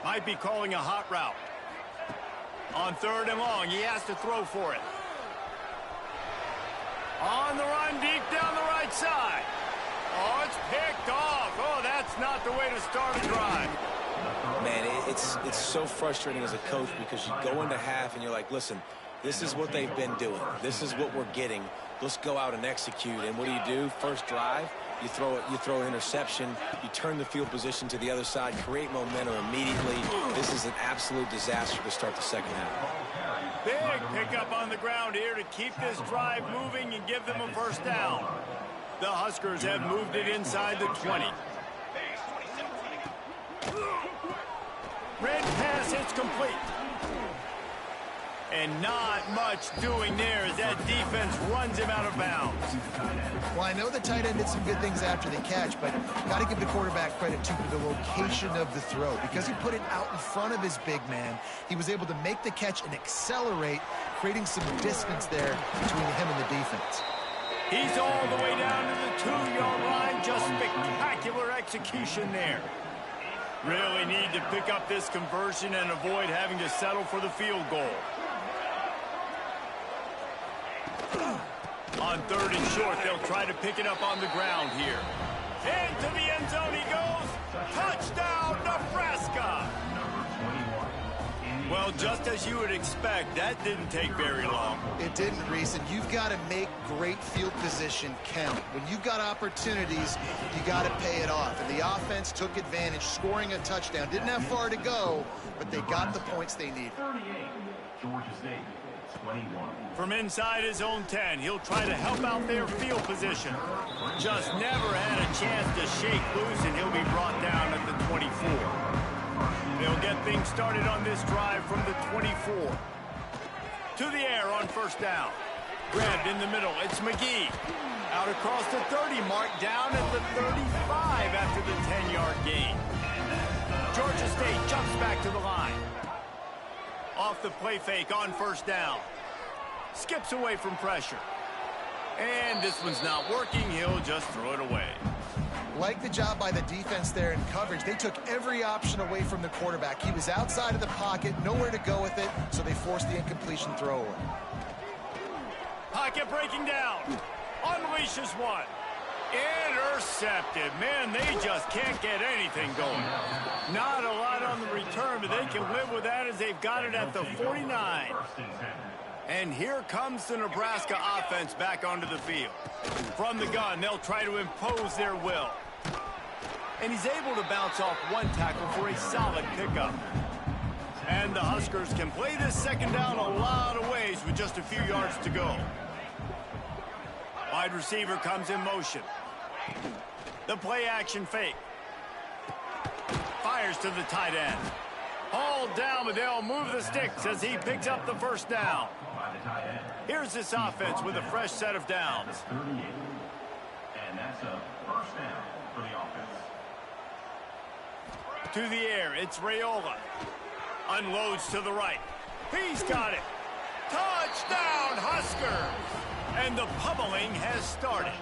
C: Might be calling a hot route. On 3rd and long, he has to throw for it. On the run, deep down the right side. Oh, it's picked off. Oh, that's not the way to start a drive.
F: Man, it's so frustrating as a coach because you go into half and you're like, listen, this is what they've been doing. This is what we're getting. Let's go out and execute. And what do? First drive, you throw an interception, you turn the field position to the other side, create momentum immediately. This is an absolute disaster to start the second half.
C: Big pickup on the ground here to keep this drive moving and give them a first down. The Huskers have moved it inside the 20. Red pass hits complete. And not much doing there as that defense runs him out of bounds.
E: Well, I know the tight end did some good things after the catch, but got to give the quarterback credit, too, for the location of the throw. Because he put it out in front of his big man, he was able to make the catch and accelerate, creating some distance there between him and the defense.
C: He's all the way down to the 2-yard line. Just spectacular execution there. Really need to pick up this conversion and avoid having to settle for the field goal. On 3rd and short, they'll try to pick it up on the ground here. Into the end zone he goes. Touchdown, Nebraska. Well, just as you would expect, that didn't take very long.
E: It didn't, Reese, and you've got to make great field position count. When you've got opportunities, you got to pay it off. And the offense took advantage, scoring a touchdown. Didn't have far to go, but they got the points they needed.
G: 38, Georgia State, 21.
C: From inside his own 10, he'll try to help out their field position. Just never had a chance to shake loose, and he'll be brought down at the 24. They'll get things started on this drive from the 24. To the air on first down. Grabbed in the middle. It's McGee. Out across the 30 mark, down at the 35 after the 10-yard gain. Georgia State jumps back to the line. Off the play fake on first down. Skips away from pressure. And this one's not working. He'll just throw it away.
E: Like the job by the defense there in coverage. They took every option away from the quarterback. He was outside of the pocket, nowhere to go with it, so they forced the incompletion throw away.
C: Pocket breaking down. Unleashes one. Intercepted. Man, they just can't get anything going. Not a lot on the return, but they can live with that as they've got it at the 49. And here comes the Nebraska offense back onto the field. From the gun, they'll try to impose their will. And he's able to bounce off one tackle for a solid pickup. And the Huskers can play this second down a lot of ways with just a few yards to go. Wide receiver comes in motion. The play action fake. Fires to the tight end. Hauled down, but they'll move the sticks as he picks up the first down. Here's this offense with a fresh set of downs.
G: 38. And that's a first down for the offense.
C: To the air, it's Raiola. Unloads to the right. He's got it. Touchdown, Huskers! And the pummeling has started.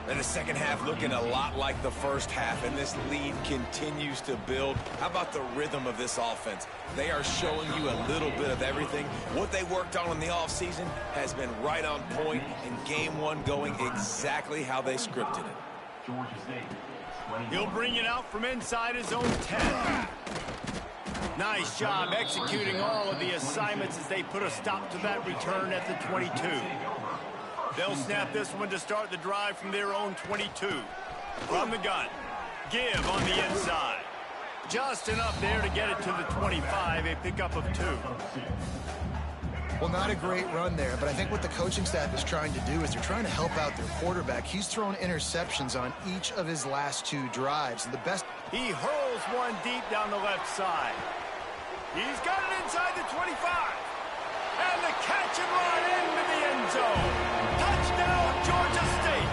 F: And the second half looking a lot like the first half, and this lead continues to build. How about the rhythm of this offense? They are showing you a little bit of everything. What they worked on in the offseason has been right on point, and game one going exactly how they scripted it.
G: Georgia State.
C: He'll bring it out from inside his own 10. Nice job executing all of the assignments as they put a stop to that return at the 22. They'll snap this one to start the drive from their own 22. From the gun. Give on the inside. Just enough there to get it to the 25, a pickup of 2.
E: Well, not a great run there, but I think what the coaching staff is trying to do is they're trying to help out their quarterback. He's thrown interceptions on each of his last 2 drives. And the best...
C: He hurls one deep down the left side. He's got it inside the 25. And the catch and run into the end zone. Touchdown, Georgia State.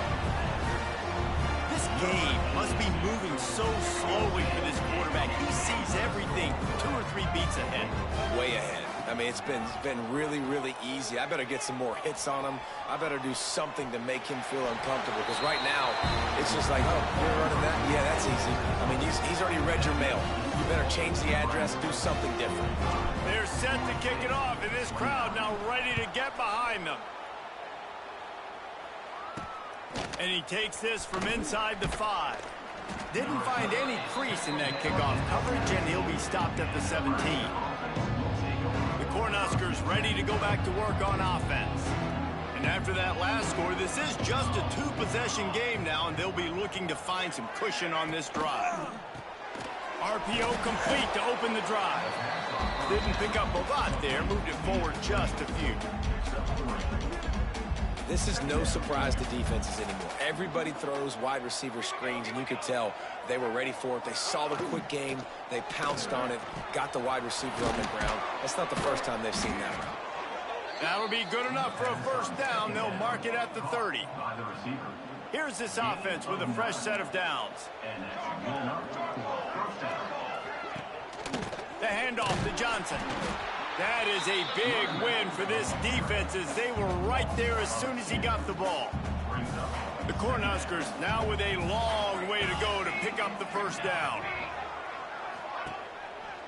C: This game must be moving so slowly for this quarterback. He sees everything 2 or 3 beats ahead.
F: Way ahead. I mean, it's been really, really easy. I better get some more hits on him. I better do something to make him feel uncomfortable, because right now, it's just like, oh, you're running that? Yeah, that's easy. I mean, he's already read your mail. You better change the address, do something different.
C: They're set to kick it off, and this crowd now ready to get behind them. And he takes this from inside the 5. Didn't find any crease in that kickoff coverage, and he'll be stopped at the 17. Cornhuskers ready to go back to work on offense. And after that last score, this is just a 2-possession game now, and they'll be looking to find some cushion on this drive. RPO complete to open the drive. Didn't pick up a lot there, moved it forward just a few.
F: This is no surprise to defenses anymore. Everybody throws wide receiver screens, and you could tell they were ready for it. They saw the quick game. They pounced on it, got the wide receiver on the ground. That's not the first time they've seen that route.
C: That'll be good enough for a first down. They'll mark it at the 30. Here's this offense with a fresh set of downs. The handoff to Johnson. That is a big win for this defense, as they were right there as soon as he got the ball. The Cornhuskers now with a long way to go to pick up the first down.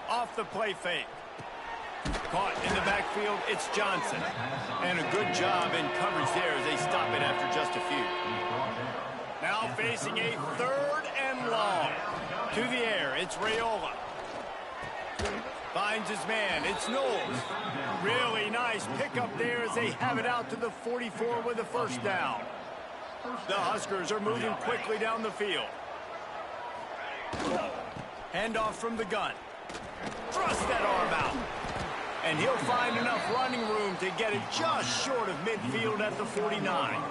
C: Off the play fake. Caught in the backfield, it's Johnson. And a good job in coverage there as they stop it after just a few. Now facing a 3rd and long. To the air, it's Raiola. Finds his man, it's Knowles. Really nice pickup there as they have it out to the 44 with a first down. The Huskers are moving quickly down the field. Handoff from the gun. Thrust that arm out. And he'll find enough running room to get it just short of midfield at the 49.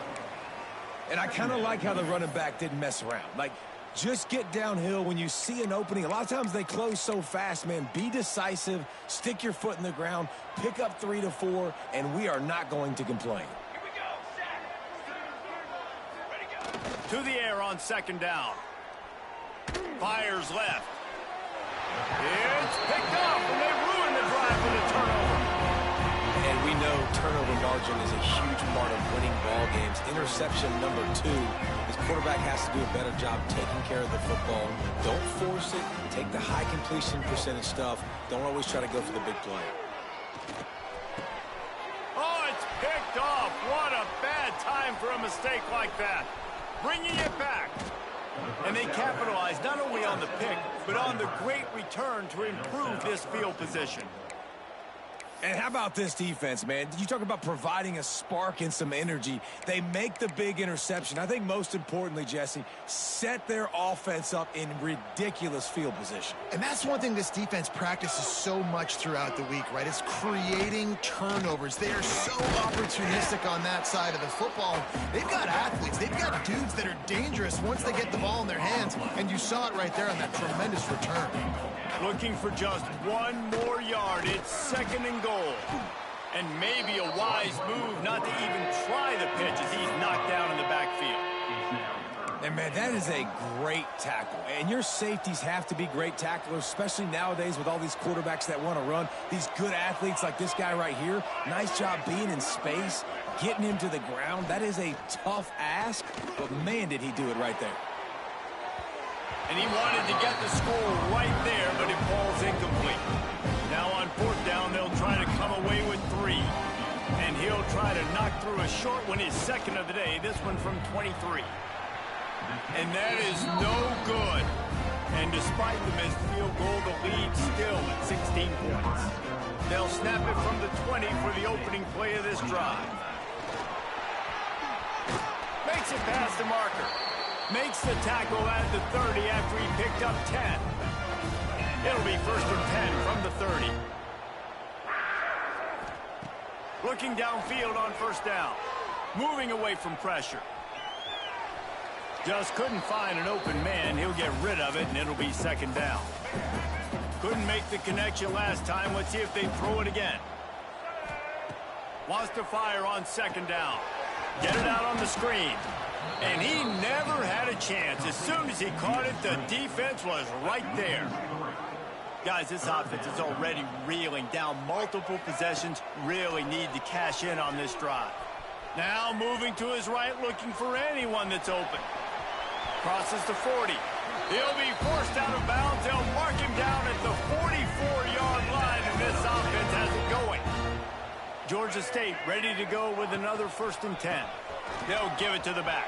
F: And I kind of like how the running back didn't mess around. Like, just get downhill when you see an opening. A lot of times they close so fast, man. Be decisive, stick your foot in the ground, pick up 3 to 4, and we are not going to complain.
C: To the air on 2nd down. Fires left. It's picked up, and they ruin the drive with a turnover.
F: And we know turnover margin is a huge part of winning ball games. Interception number 2. His quarterback has to do a better job taking care of the football. Don't force it. Take the high completion percentage stuff. Don't always try to go for the big play.
C: Oh, it's picked off. What a bad time for a mistake like that. Bringing it back. And they capitalize not only on the pick, but on the great return to improve this field position.
F: And how about this defense, man? You talk about providing a spark and some energy. They make the big interception. I think most importantly, Jesse, set their offense up in ridiculous field position.
E: And that's one thing this defense practices so much throughout the week, right? It's creating turnovers. They are so opportunistic on that side of the football. They've got athletes. They've got dudes that are dangerous once they get the ball in their hands. And you saw it right there on that tremendous return.
C: Looking for just 1 more yard. It's 2nd and goal. And maybe a wise move not to even try the pitch as he's knocked down in the backfield.
F: And, man, that is a great tackle. And your safeties have to be great tacklers, especially nowadays with all these quarterbacks that want to run. These good athletes like this guy right here, nice job being in space, getting him to the ground. That is a tough ask, but, man, did he do it right there.
C: And he wanted to get the score right there, but it falls incomplete. Now on 4th down, they'll try to come away with 3. And he'll try to knock through a short one, his second of the day, this one from 23. And that is no good. And despite the missed field goal, the lead still at 16 points. They'll snap it from the 20 for the opening play of this drive. Makes it past the marker. Makes the tackle at the 30 after he picked up 10. It'll be 1st and 10 from the 30. Looking downfield on 1st down. Moving away from pressure. Just couldn't find an open man. He'll get rid of it, and it'll be 2nd down. Couldn't make the connection last time. Let's see if they throw it again. Wants to fire on 2nd down. Get it out on the screen. And he never had a chance. As soon as he caught it, the defense was right there. Guys, this offense is already reeling down multiple possessions. Really need to cash in on this drive. Now moving to his right, looking for anyone that's open. Crosses the 40. He'll be forced out of bounds. They'll mark him down at the 44-yard line, and this offense has it going. Georgia State ready to go with another 1st and 10. They'll give it to the back.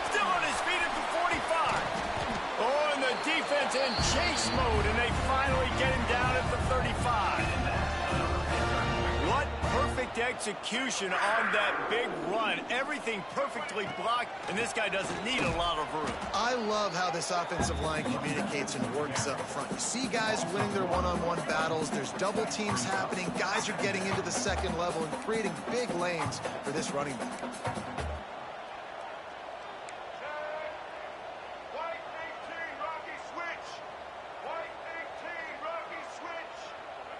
C: Still on his feet at the 45. Oh, and the defense in chase mode, and they finally get him down at the 35. What perfect execution on that big run. Everything perfectly blocked, and this guy doesn't need a lot of room.
E: I love how this offensive line communicates and works up front. You see guys winning their one-on-one battles. There's double teams happening. Guys are getting into the 2nd level and creating big lanes for this running back.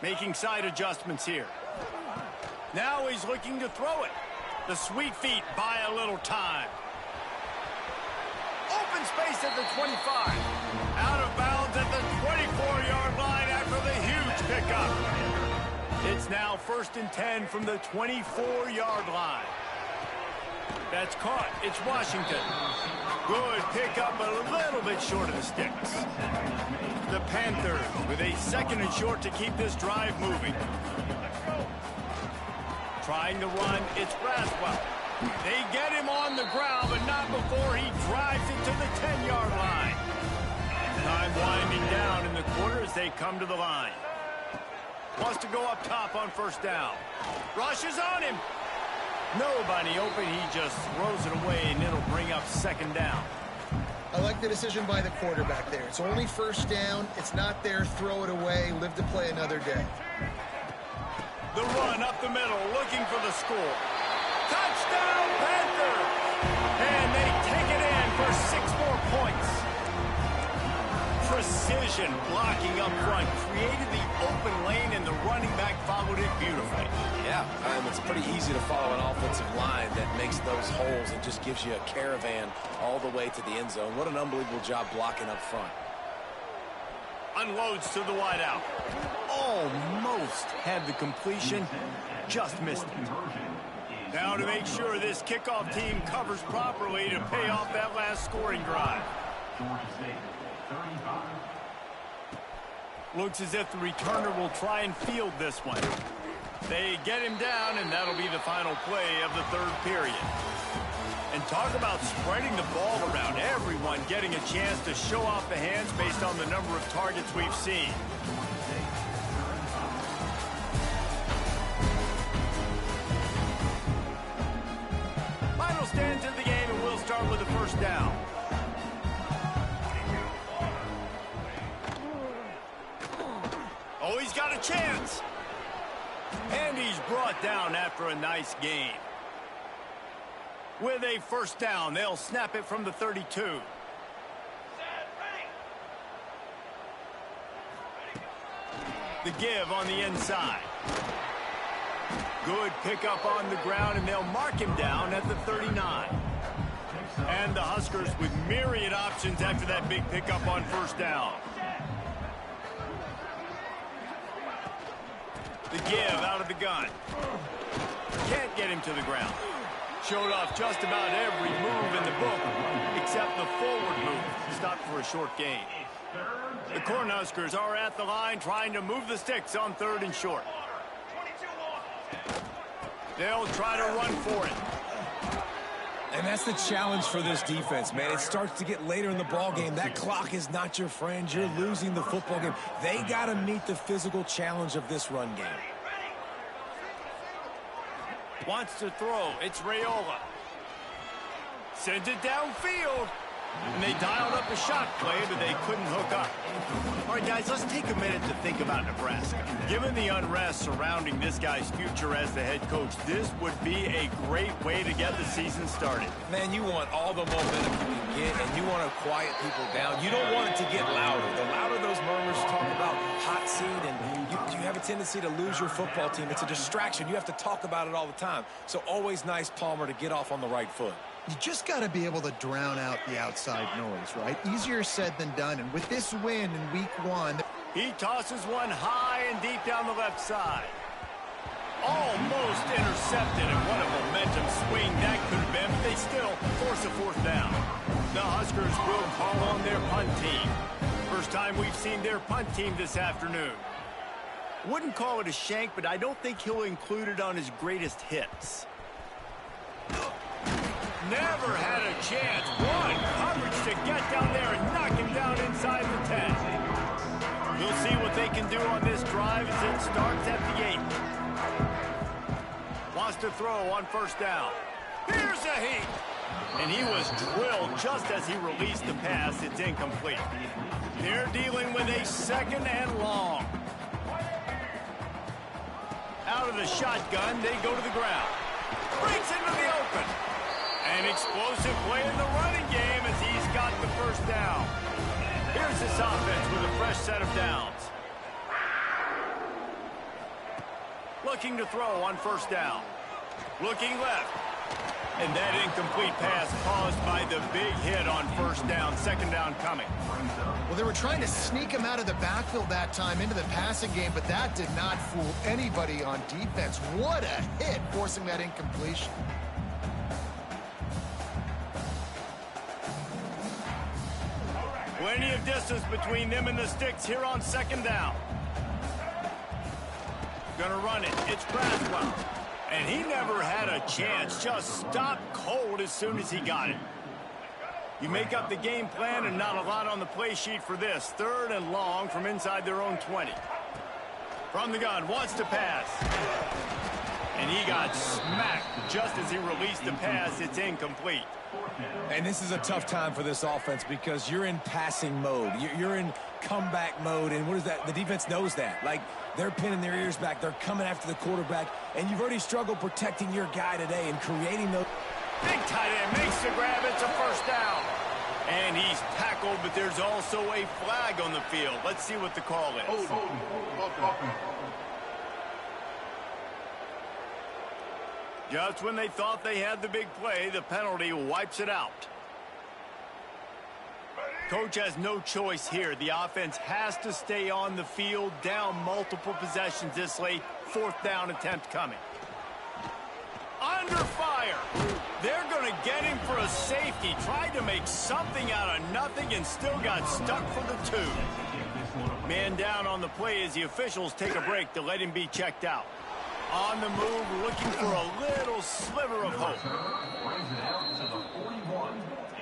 C: Making side adjustments here. Now he's looking to throw it. The sweet feet buy a little time. Open space at the 25. Out of bounds at the 24-yard line after the huge pickup. It's now 1st and 10 from the 24-yard line. That's caught. It's Washington. Good pickup, but a little bit short of the sticks. The Panthers with a 2nd and short to keep this drive moving. Trying to run, it's Braswell. They get him on the ground, but not before he drives it to the 10-yard line. Time winding down in the quarter as they come to the line. Wants to go up top on 1st down. Rushes on him. Nobody open, he just throws it away, and it'll bring up 2nd down.
E: I like the decision by the quarterback there. It's only 1st down. It's not there. Throw it away. Live to play another day.
C: The run up the middle, looking for the score. Touchdown, Panthers! And they take it in for 6 more points. Precision blocking up front created the open lane, and the running back followed it beautifully.
F: Yeah, it's pretty easy to follow an offensive line that makes those holes and just gives you a caravan all the way to the end zone. What an unbelievable job blocking up front.
C: Unloads to the wideout. Almost had the completion, just missed it. Now to make sure this kickoff team covers properly to pay off that last scoring drive. Looks as if the returner will try and field this one. They get him down, and that'll be the final play of the 3rd period. And talk about spreading the ball around. Everyone getting a chance to show off the hands based on the number of targets we've seen. Final stands of the game, and we'll start with the 1st down. Oh, he's got a chance. And he's brought down after a nice gain. With a 1st down, they'll snap it from the 32. The give on the inside. Good pickup on the ground, and they'll mark him down at the 39. And the Huskers with myriad options after that big pickup on first down. The give out of the gun. Can't get him to the ground. Showed off just about every move in the book, except the forward move. Stopped for a short gain. The Cornhuskers are at the line trying to move the sticks on 3rd and short. They'll try to run for it.
F: And that's the challenge for this defense, man. It starts to get later in the ball game. That clock is not your friend. You're losing the football game. They got to meet the physical challenge of this run game.
C: Wants to throw. It's Raiola. Sends it downfield. And they dialed up a shot play, but they couldn't hook up. All right, guys, let's take a minute to think about Nebraska. Given the unrest surrounding this guy's future as the head coach, this would be a great way to get the season started.
F: Man, you want all the momentum you can get, and you want to quiet people down. You don't want it to get louder. The louder those murmurs talk about hot seat, and you have a tendency to lose your football team. It's a distraction. You have to talk about it all the time. So always nice, Palmer, to get off on the right foot.
E: You just got to be able to drown out the outside noise, right? Easier said than done. And with this win in week 1,
C: he tosses one high and deep down the left side. Almost intercepted, and what a momentum swing that could have been, but they still force a 4th down. The Huskers will call on their punt team. First time we've seen their punt team this afternoon. Wouldn't call it a shank, but I don't think he'll include it on his greatest hits. Never had a chance. One coverage to get down there and knock him down inside the 10. We'll see what they can do on this drive as it starts at the 8. Wants to throw on first down. Here's a heat. And he was drilled just as he released the pass. It's incomplete. They're dealing with a 2nd and long. Out of the shotgun, they go to the ground. Breaks into the open. An explosive play in the running game as he's got the first down. Here's this offense with a fresh set of downs. Looking to throw on first down. Looking left. And that incomplete pass caused by the big hit on first down. 2nd down coming.
E: Well, they were trying to sneak him out of the backfield that time into the passing game, but that did not fool anybody on defense. What a hit, forcing that incompletion.
C: Plenty of distance between them and the sticks here on 2nd down. Gonna run it. It's Braswell. And he never had a chance. Just stopped cold as soon as he got it. You make up the game plan and not a lot on the play sheet for this. 3rd and long from inside their own 20. From the gun, wants to pass. And he got smacked just as he released the pass. It's incomplete.
F: And this is a tough time for this offense because you're in passing mode. You're in comeback mode, and what is that? The defense knows that. Like, they're pinning their ears back. They're coming after the quarterback, and you've already struggled protecting your guy today and creating those.
C: Big tight end makes the grab. It's a first down. And he's tackled, but there's also a flag on the field. Let's see what the call is. Just when they thought they had the big play, the penalty wipes it out. Coach has no choice here. The offense has to stay on the field, down multiple possessions this late. 4th down attempt coming. Under fire. They're going to get him for a safety. Tried to make something out of nothing and still got stuck for the 2. Man down on the play as the officials take a break to let him be checked out. On the move, looking for a little sliver of hope.
G: Brings it out to the 41,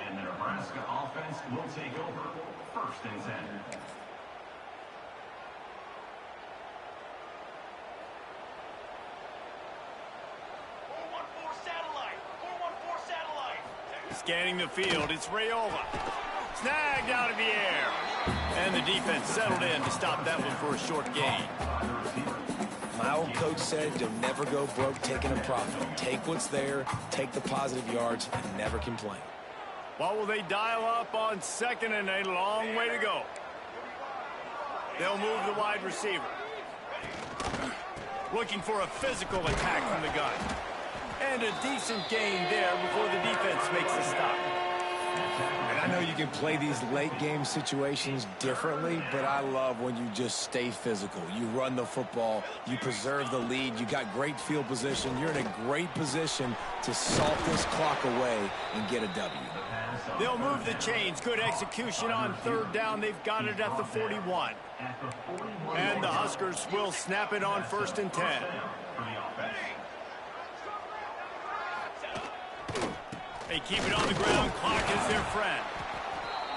G: and the Nebraska offense will take over. 1st and 10.
C: Scanning the field, it's Raiola. Snagged out of the air. And the defense settled in to stop that one for a short gain.
F: My old coach said you'll never go broke taking a profit. Take what's there, take the positive yards, and never complain.
C: What will they dial up on 2nd and a long way to go? They'll move the wide receiver. Looking for a physical attack from the gun. And a decent gain there before the defense makes the stop.
F: And I know you can play these late game situations differently, but I love when you just stay physical. You run the football, you preserve the lead, you got great field position, you're in a great position to salt this clock away and get a W.
C: They'll move the chains. Good execution on third down. They've got it at the 41. And the Huskers will snap it on 1st and 10. They keep it on the ground. Clock is their friend.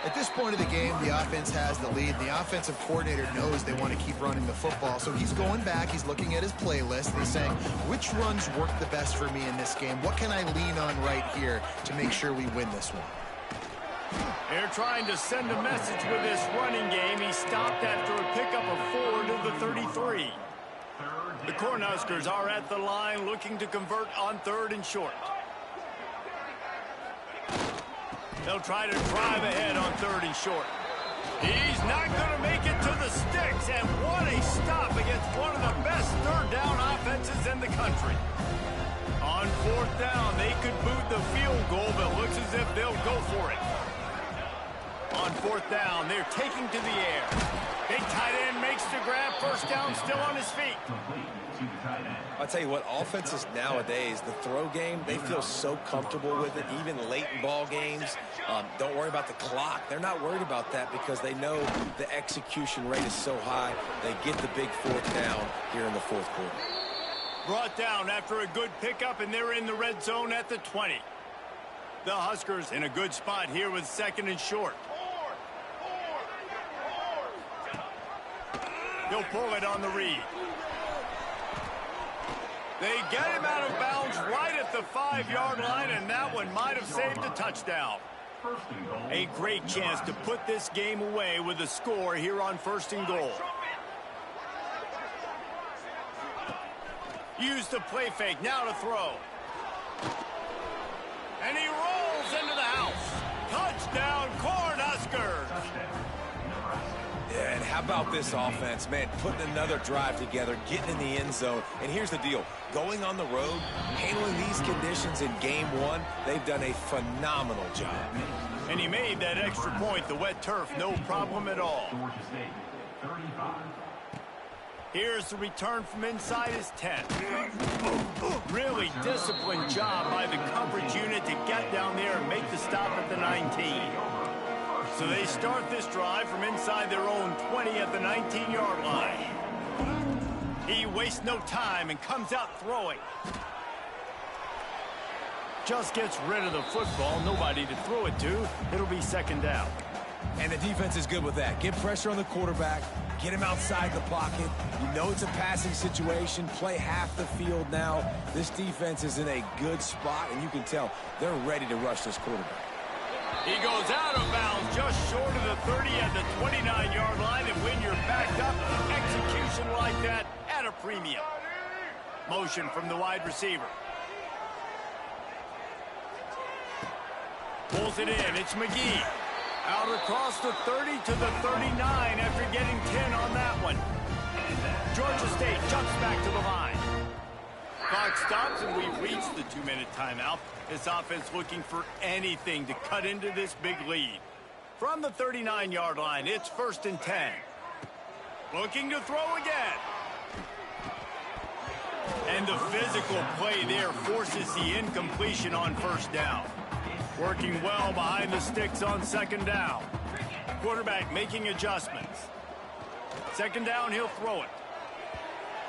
E: At this point of the game, the offense has the lead. The offensive coordinator knows they want to keep running the football. So he's going back. He's looking at his playlist. And he's saying, which runs work the best for me in this game? What can I lean on right here to make sure we win this one?
C: They're trying to send a message with this running game. He stopped after a pickup of 4 to the 33. The Cornhuskers are at the line looking to convert on 3rd and short. They'll try to drive ahead on 3rd and short. He's not going to make it to the sticks, and what a stop against one of the best third down offenses in the country. On 4th down, they could boot the field goal, but looks as if they'll go for it. On 4th down, they're taking to the air. Big tight end makes the grab. 1st down, still on his feet.
F: I'll tell you what, offenses nowadays, the throw game, they feel so comfortable with it, even late in ball games. Don't worry about the clock. They're not worried about that because they know the execution rate is so high. They get the big 4th down here in the 4th quarter.
C: Brought down after a good pickup, and they're in the red zone at the 20. The Huskers in a good spot here with 2nd and short. He'll pull it on the read. They get him out of bounds right at the 5-yard line, and that one might have saved a touchdown. A great chance to put this game away with a score here on 1st and goal. Use the play fake, now to throw. And he rolls into the house. Touchdown, Cornhuskers!
F: Yeah, and how about this offense, man, putting another drive together, getting in the end zone. And here's the deal. Going on the road, handling these conditions in game 1, they've done a phenomenal job.
C: And he made that extra point, the wet turf, no problem at all. Here's the return from inside his 10. Really disciplined job by the coverage unit to get down there and make the stop at the 19. So they start this drive from inside their own 20 at the 19-yard line. He wastes no time and comes out throwing. Just gets rid of the football. Nobody to throw it to. It'll be 2nd down.
F: And the defense is good with that. Get pressure on the quarterback. Get him outside the pocket. You know it's a passing situation. Play half the field now. This defense is in a good spot, and you can tell they're ready to rush this quarterback.
C: He goes out of bounds just short of the 30 at the 29-yard line, and when you're backed up, execution like that at a premium. Motion from the wide receiver. Pulls it in. It's McGee. Out across the 30 to the 39 after getting 10 on that one. Georgia State jumps back to the line. Clock stops, and we've reached the 2-minute timeout. This offense looking for anything to cut into this big lead. From the 39-yard line, it's 1st and 10. Looking to throw again. And the physical play there forces the incompletion on 1st down. Working well behind the sticks on 2nd down. Quarterback making adjustments. 2nd down, he'll throw it.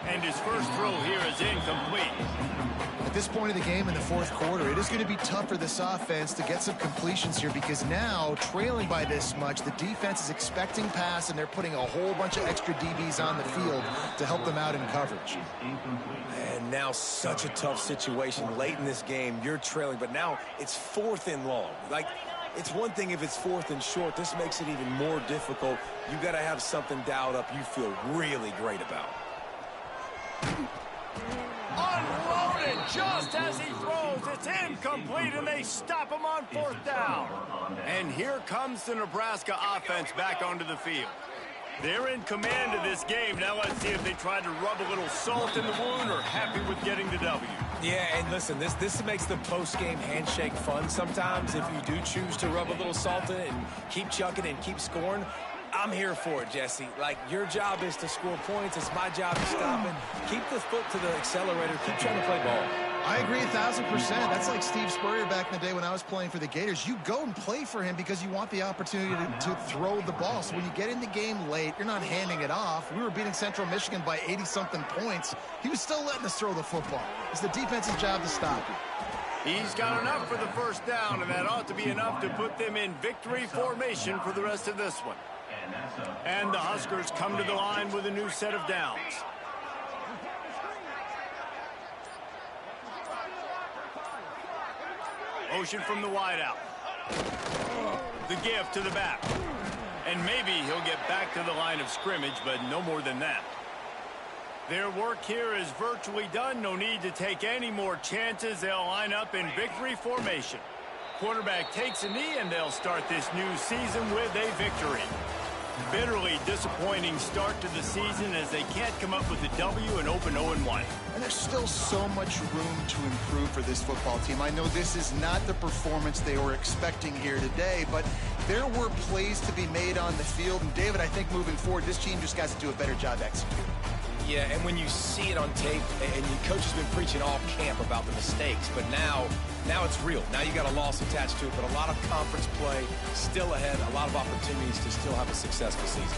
C: And his first throw here is incomplete.
E: At this point of the game in the 4th quarter, it is going to be tough for this offense to get some completions here because now, trailing by this much, the defense is expecting pass, and they're putting a whole bunch of extra DBs on the field to help them out in coverage.
F: And now such a tough situation late in this game. You're trailing, but now it's 4th and long. Like, it's one thing if it's 4th and short. This makes it even more difficult. You got to have something dialed up you feel really great about.
C: Unloaded just as he throws. It's incomplete, and they stop him on 4th down. And here comes the Nebraska offense back onto the field. They're in command of this game. Now let's see if they try to rub a little salt in the wound or happy with getting the W.
F: Yeah, and listen, this makes the post-game handshake fun sometimes if you do choose to rub a little salt in it and keep chucking and keep scoring. I'm here for it, Jesse. Like, your job is to score points. It's my job to stop it. Keep the foot to the accelerator. Keep trying to play ball.
E: I agree 1,000%. That's like Steve Spurrier back in the day when I was playing for the Gators. You go and play for him because you want the opportunity to throw the ball. So when you get in the game late, you're not handing it off. We were beating Central Michigan by 80-something points. He was still letting us throw the football. It's the defense's job to stop it.
C: He's got enough for the first down, and that ought to be enough to put them in victory formation for the rest of this one. And the Huskers come to the line with a new set of downs. Motion from the wideout. The give to the back. And maybe he'll get back to the line of scrimmage, but no more than that. Their work here is virtually done. No need to take any more chances. They'll line up in victory formation. Quarterback takes a knee, and they'll start this new season with a victory. Bitterly disappointing start to the season as they can't come up with a W and open 0-1.
E: And there's still so much room to improve for this football team. I know this is not the performance they were expecting here today, but there were plays to be made on the field. And, David, I think moving forward, this team just got to do a better job executing.
F: Yeah, and when you see it on tape, and your coach has been preaching all camp about the mistakes, but now it's real. Now you got a loss attached to it, but a lot of conference play still ahead, a lot of opportunities to still have a successful season.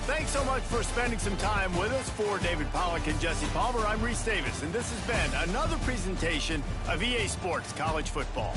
C: Thanks so much for spending some time with us. For David Pollack and Jesse Palmer, I'm Reese Davis, and this has been another presentation of EA Sports College Football.